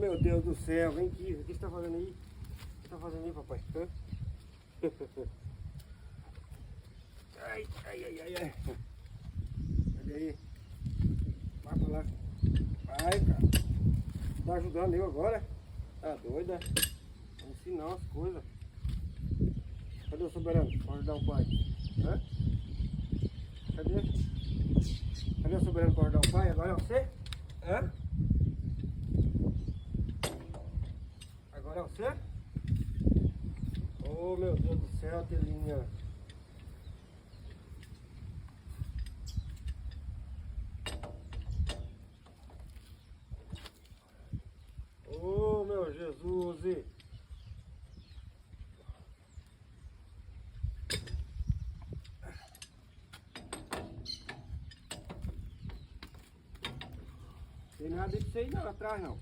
meu Deus do céu, vem aqui. O que você tá fazendo aí? O que você tá fazendo aí, papai? Hã? Ai, ai, ai, ai, ai. Olha aí. Vai pra lá. Vai, cara. Tá ajudando eu agora? Tá doida? Vou ensinar as coisas. Cadê o soberano? Pode dar o pai. Hã? Cadê? Cadê o soberano para dar o pai? Agora é você? Hã? Agora é você? Oh, meu Deus do céu, telinha. Oh, meu Jesus. Tem nada disso aí não, atrás não.